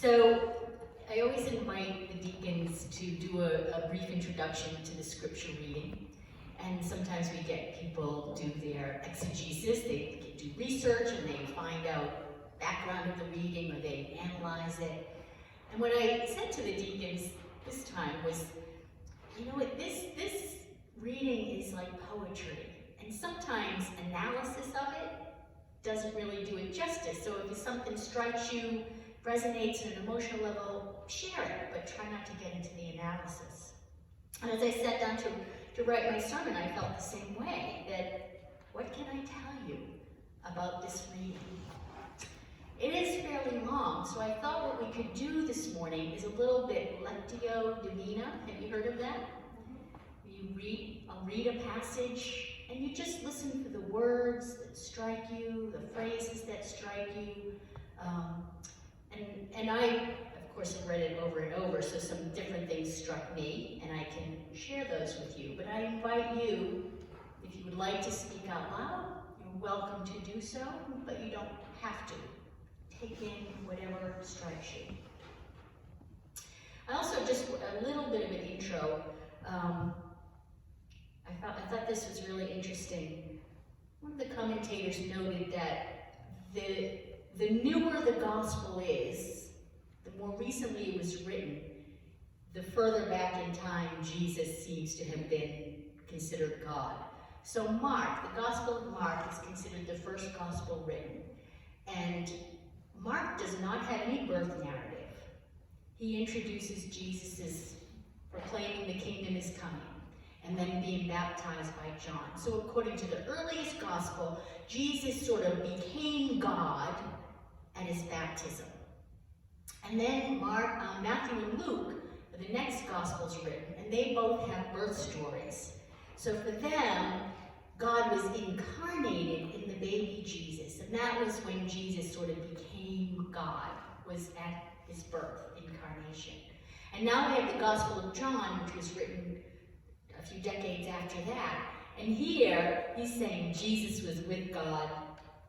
So I always invite the deacons to do a brief introduction to the scripture reading. And sometimes we get people do their exegesis, they do research and they find out background of the reading or they analyze it. And what I said to the deacons this time was, you know what, this reading is like poetry. And sometimes analysis of it doesn't really do it justice. So if something strikes you, resonates at an emotional level, share it, but try not to get into the analysis. And as I sat down to write my sermon, I felt the same way, that what can I tell you about this reading? It is fairly long, so I thought what we could do this morning is a little bit Lectio Divina. Have you heard of that? I'll read a passage, and you just listen for the words that strike you, the phrases that strike you. And I, of course, have read it over and over, so some different things struck me, and I can share those with you. But I invite you, if you would like to speak out loud, you're welcome to do so, but you don't have to. Take in whatever strikes you. I also, just a little bit of an intro, I thought this was really interesting. One of the commentators noted that the newer the gospel is, the more recently it was written, the further back in time Jesus seems to have been considered God. So Mark, the Gospel of Mark, is considered the first gospel written. And Mark does not have any birth narrative. He introduces Jesus as proclaiming the kingdom is coming, and then being baptized by John. So according to the earliest gospel, Jesus sort of became God at his baptism. And then Matthew and Luke are the next gospels written, and they both have birth stories. So for them, God was incarnated in the baby Jesus, and that was when Jesus sort of became God, was at his birth, incarnation. And now we have the Gospel of John, which was written a few decades after that. And here, he's saying Jesus was with God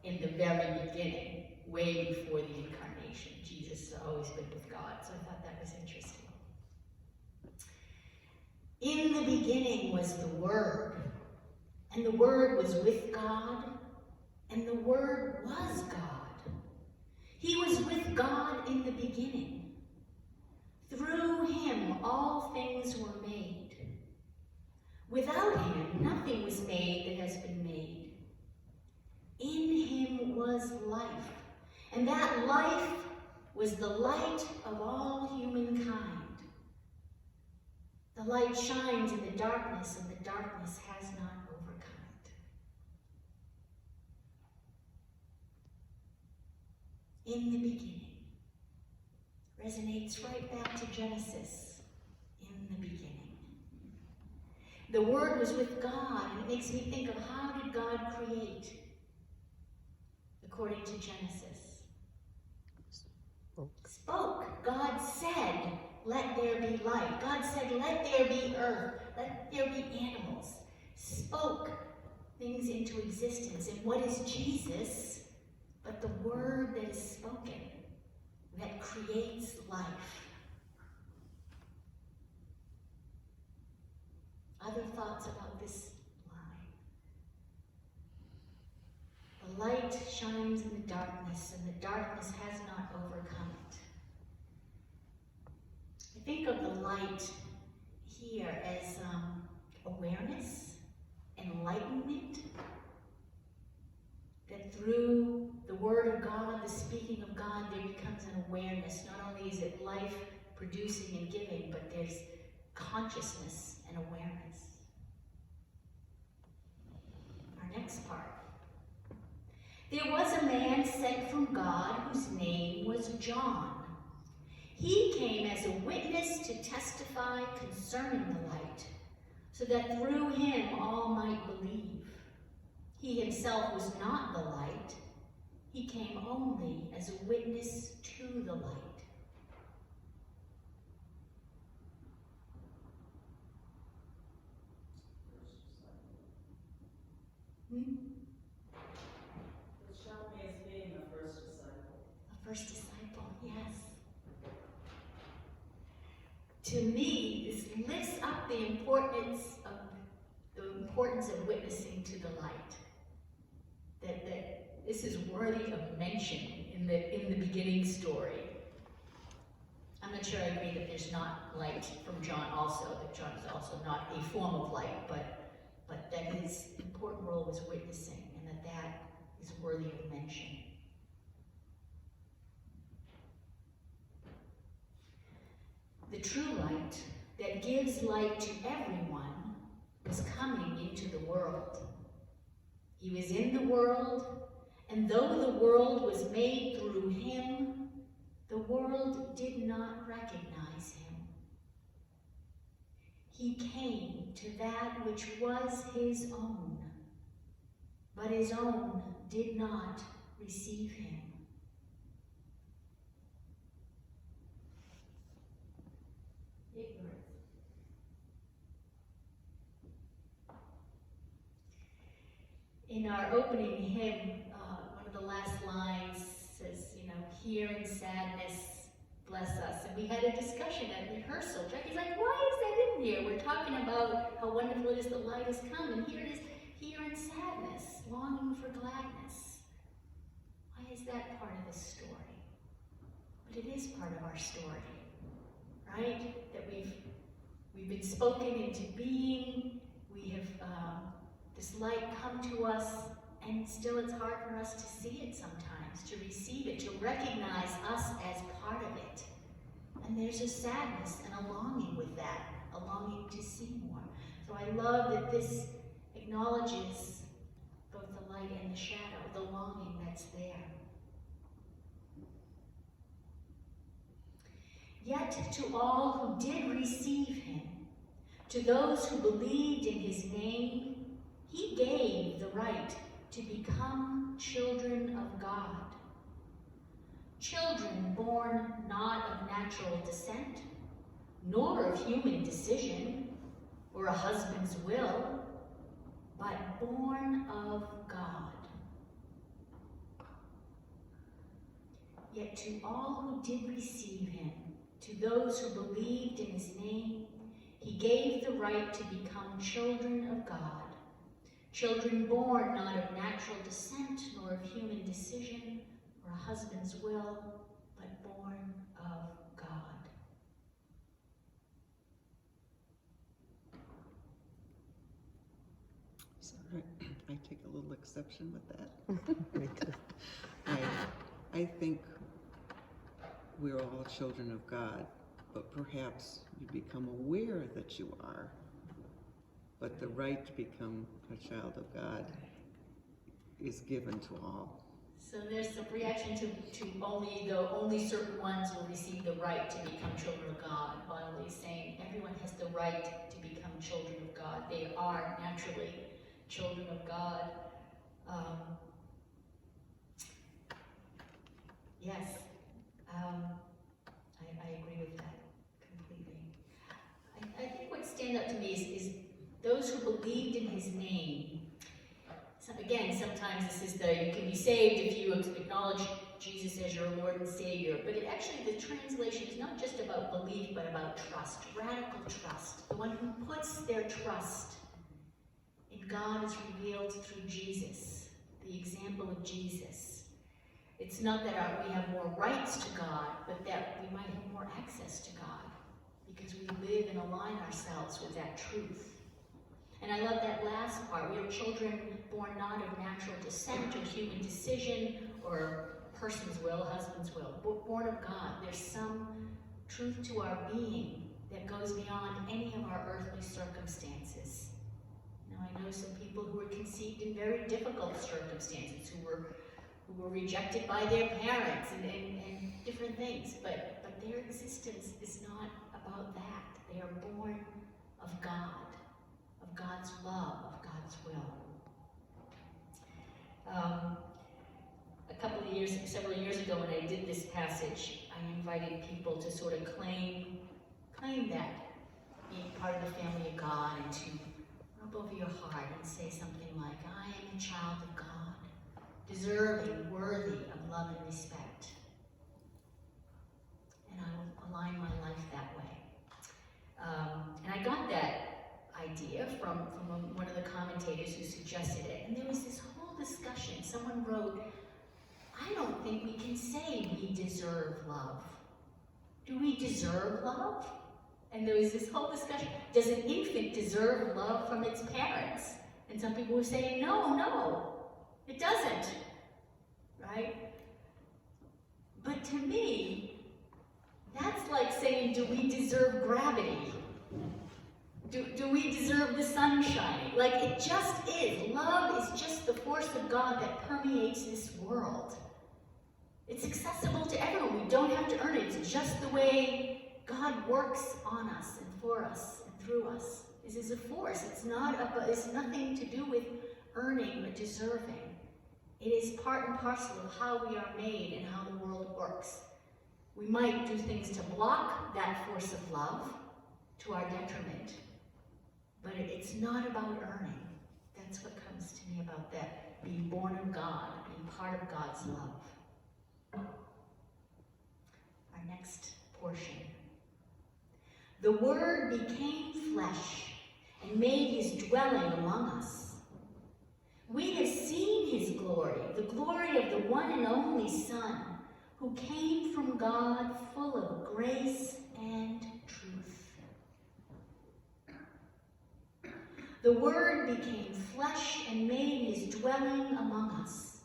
in the very beginning, way before the incarnation. Jesus has always been with God, so I thought that was interesting. In the beginning was the Word, and the Word was with God, and the Word was God. He was with God in the beginning. Through him all things were made. Without him nothing was made that has been made. In him was life, and that life was the light of all humankind. The light shines in the darkness, and the darkness has not overcome it. In the beginning resonates right back to Genesis. In the beginning. The Word was with God, and it makes me think of how did God create? According to Genesis. Spoke. God said, let there be light. God said, let there be earth. Let there be animals. Spoke things into existence. And what is Jesus but the word that is spoken that creates life? Other thoughts about this line? The light shines in the darkness, and the darkness has not overcome it. I think of the light here as awareness, enlightenment, that through the Word of God, the speaking of God, there becomes an awareness. Not only is it life producing and giving, but there's consciousness and awareness. Our next part. There was a man sent from God whose name was John. He came as a witness to testify concerning the light, so that through him all might believe. He himself was not the light. He came only as a witness to the light. Which shall may as being the first disciple. A first disciple, yes. to me, this lifts up the importance of witnessing to the light. That this is worthy of mention in the beginning story. I'm not sure I agree that there's not light from John also, that John is also not a form of light, but that his important role was witnessing, and that is worthy of mention. The true light that gives light to everyone was coming into the world. He was in the world, and though the world was made through him, the world did not recognize him. He came to that which was his own, but his own did not receive him. In our opening hymn, one of the last lines says, "Hear in sadness, bless us." And we had a discussion at rehearsal. Jackie's like, "Why is that in here? We're talking about how wonderful it is the light has come, and here it is, here in sadness, longing for gladness." Why is that part of the story? But it is part of our story, right? That we've been spoken into being. We have this light come to us, and still it's hard for us to see it sometimes, to receive it, to recognize us as part of it. And there's a sadness and a longing with that, a longing to see more. So I love that this acknowledges both the light and the shadow, the longing that's there. Yet to all who did receive him, to those who believed in his name, he gave the right to become children of God. Children born not of natural descent, nor of human decision, or a husband's will, but born of God. Yet to all who did receive him, to those who believed in his name, he gave the right to become children of God. Children born not of natural descent, nor of human decision, or a husband's will, but born of God. Sorry, I take a little exception with that. Me too. I think we're all children of God, but perhaps you become aware that you are. But the right to become a child of God is given to all. So there's some reaction to only certain ones will receive the right to become children of God. While he's saying everyone has the right to become children of God. They are naturally children of God. Yes, I agree with that completely. I think what stands out to me is those who believed in his name. So again, sometimes this is you can be saved if you acknowledge Jesus as your Lord and Savior. But the translation is not just about belief, but about trust, radical trust. The one who puts their trust in God is revealed through Jesus, the example of Jesus. It's not that we have more rights to God, but that we might have more access to God because we live and align ourselves with that truth. And I love that last part. We are children born not of natural descent or human decision or person's will, husband's will, but born of God. There's some truth to our being that goes beyond any of our earthly circumstances. I know some people who were conceived in very difficult circumstances, who were rejected by their parents and different things, but their existence is not about that. They are born of God. Of God's love, of God's will. Several years ago when I did this passage, I invited people to sort of claim that, being part of the family of God, and to rub over your heart and say something like, I am a child of God, deserving, worthy of love and respect. And I will align my life that way. think we can say we deserve love. Do we deserve love? And there was this whole discussion, does an infant deserve love from its parents? And some people were saying, no, it doesn't, right? But to me, that's like saying, do we deserve gravity? Do we deserve the sun shining? Like, it just is. Love is just the force of God that permeates this world. It's accessible to everyone. We don't have to earn it. It's just the way God works on us and for us and through us. This is a force. It's nothing to do with earning or deserving. It is part and parcel of how we are made and how the world works. We might do things to block that force of love to our detriment, but it's not about earning. That's what comes to me about that, being born of God, being part of God's love. Our next portion. The Word became flesh and made his dwelling among us. We have seen his glory, the glory of the one and only Son, who came from God, full of grace and truth. The Word became flesh and made his dwelling among us.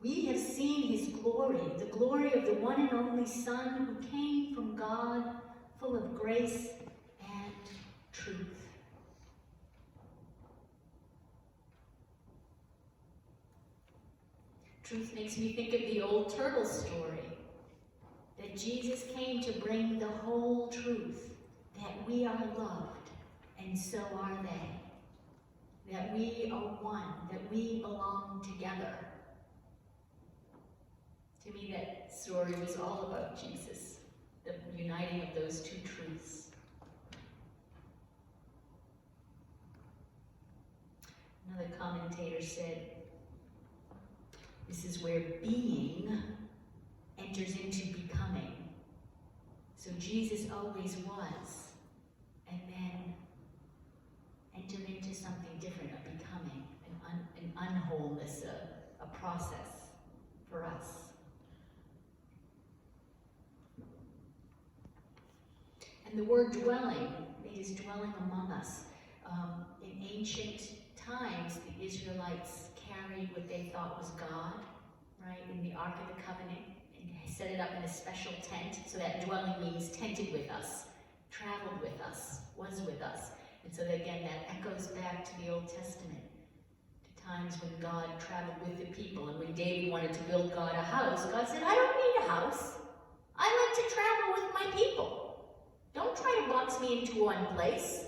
We have seen his glory, the glory of the one and only Son, who came from God, full of grace and truth. Truth makes me think of the old turtle story, that Jesus came to bring the whole truth, that we are loved, and so are they, that we are one, that we belong together. To me, that story was all about Jesus, the uniting of those two truths. Another commentator said, this is where being enters into becoming. So Jesus always was, and then entered into something different, a becoming, an unwholeness, a process for us. And the word dwelling, made his dwelling among us. In ancient times, the Israelites carried what they thought was God, right, in the Ark of the Covenant, and set it up in a special tent. So that dwelling means tented with us, traveled with us, was with us. And so again, that echoes back to the Old Testament, to times when God traveled with the people. And when David wanted to build God a house, God said, I don't need a house. I like to travel with my people. Don't try to box me into one place.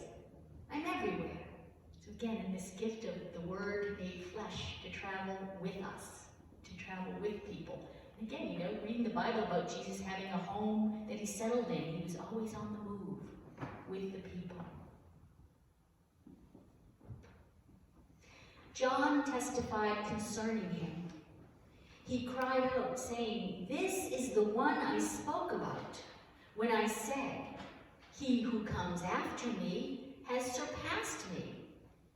I'm everywhere. So again, in this gift of the Word made flesh, to travel with us, to travel with people. And again, reading the Bible about Jesus having a home that he settled in, he was always on the move with the people. John testified concerning him. He cried out, saying, this is the one I spoke about when I said, he who comes after me has surpassed me,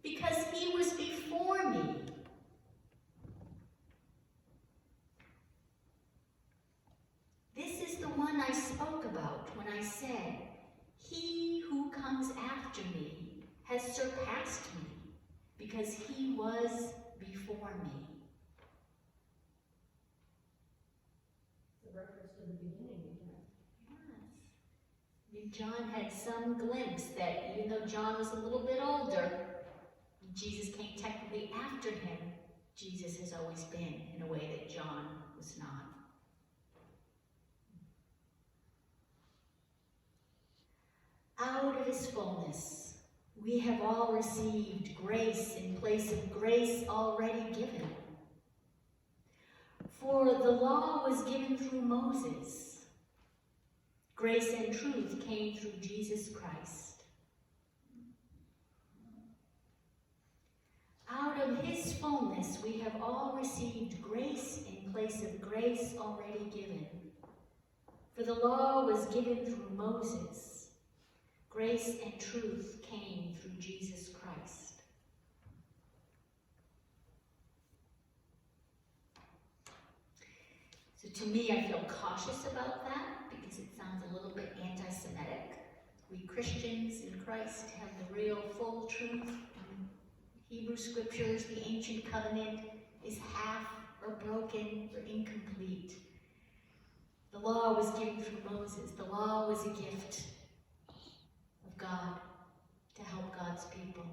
because he was before me. This is the one I spoke about when I said, he who comes after me has surpassed me, because he was before me. The reference to the beginning again. Yes. John had some glimpse that even though John was a little bit older, Jesus came technically after him. Jesus has always been in a way that John was not. Out of his fullness, we have all received grace in place of grace already given. For the law was given through Moses. Grace and truth came through Jesus Christ. Out of his fullness, we have all received grace in place of grace already given. For the law was given through Moses. Grace and truth came through Jesus Christ. To me, I feel cautious about that because it sounds a little bit anti-Semitic. We Christians in Christ have the real full truth. Hebrew scriptures, the ancient covenant is half or broken or incomplete. The law was given through Moses. The law was a gift of God to help God's people.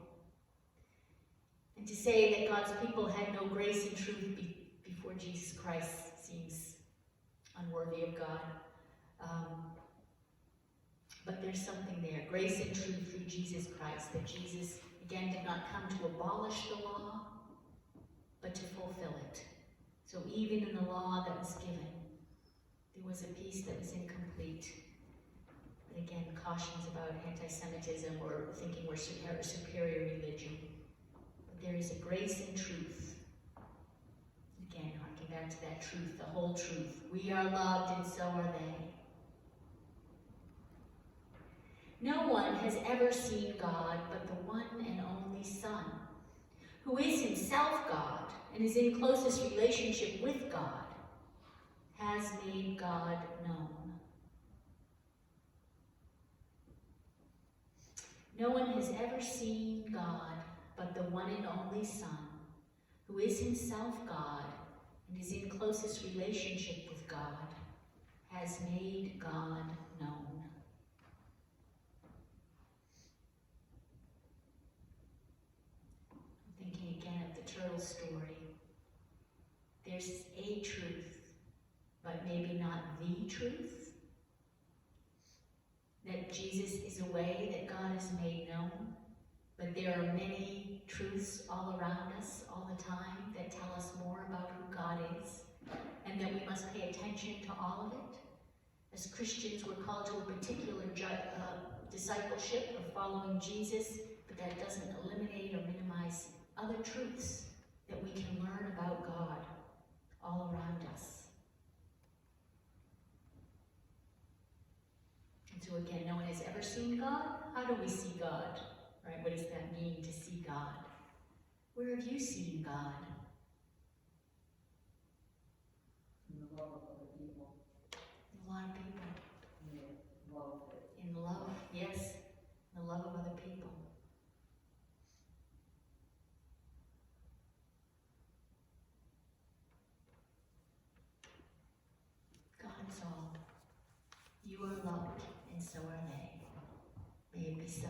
And to say that God's people had no grace and truth before Jesus Christ seems unworthy of God. But there's something there, grace and truth through Jesus Christ, that Jesus, again, did not come to abolish the law, but to fulfill it. So even in the law that was given, there was a piece that was incomplete. But again, cautions about anti-Semitism or thinking we're a superior religion. But there is a grace and truth. Again, harking back to that truth, the whole truth. We are loved and so are they. No one has ever seen God but the one and only Son, who is himself God and is in closest relationship with God, has made God known. No one has ever seen God but the one and only Son, who is himself God and is in closest relationship with God, has made God known. Thinking again of the turtle story. There's a truth, but maybe not the truth. That Jesus is a way that God has made known, but there are many truths all around us all the time that tell us more about who God is, and that we must pay attention to all of it. As Christians, we're called to a particular discipleship of following Jesus, but that doesn't eliminate or minimize other truths that we can learn about God all around us. And so again, no one has ever seen God. How do we see God? Right? What does that mean to see God? Where have you seen God? In the love of other people. A lot of people. In love. In love, yes. In the love of other people. God's all. You are loved, and so are they. May it be so.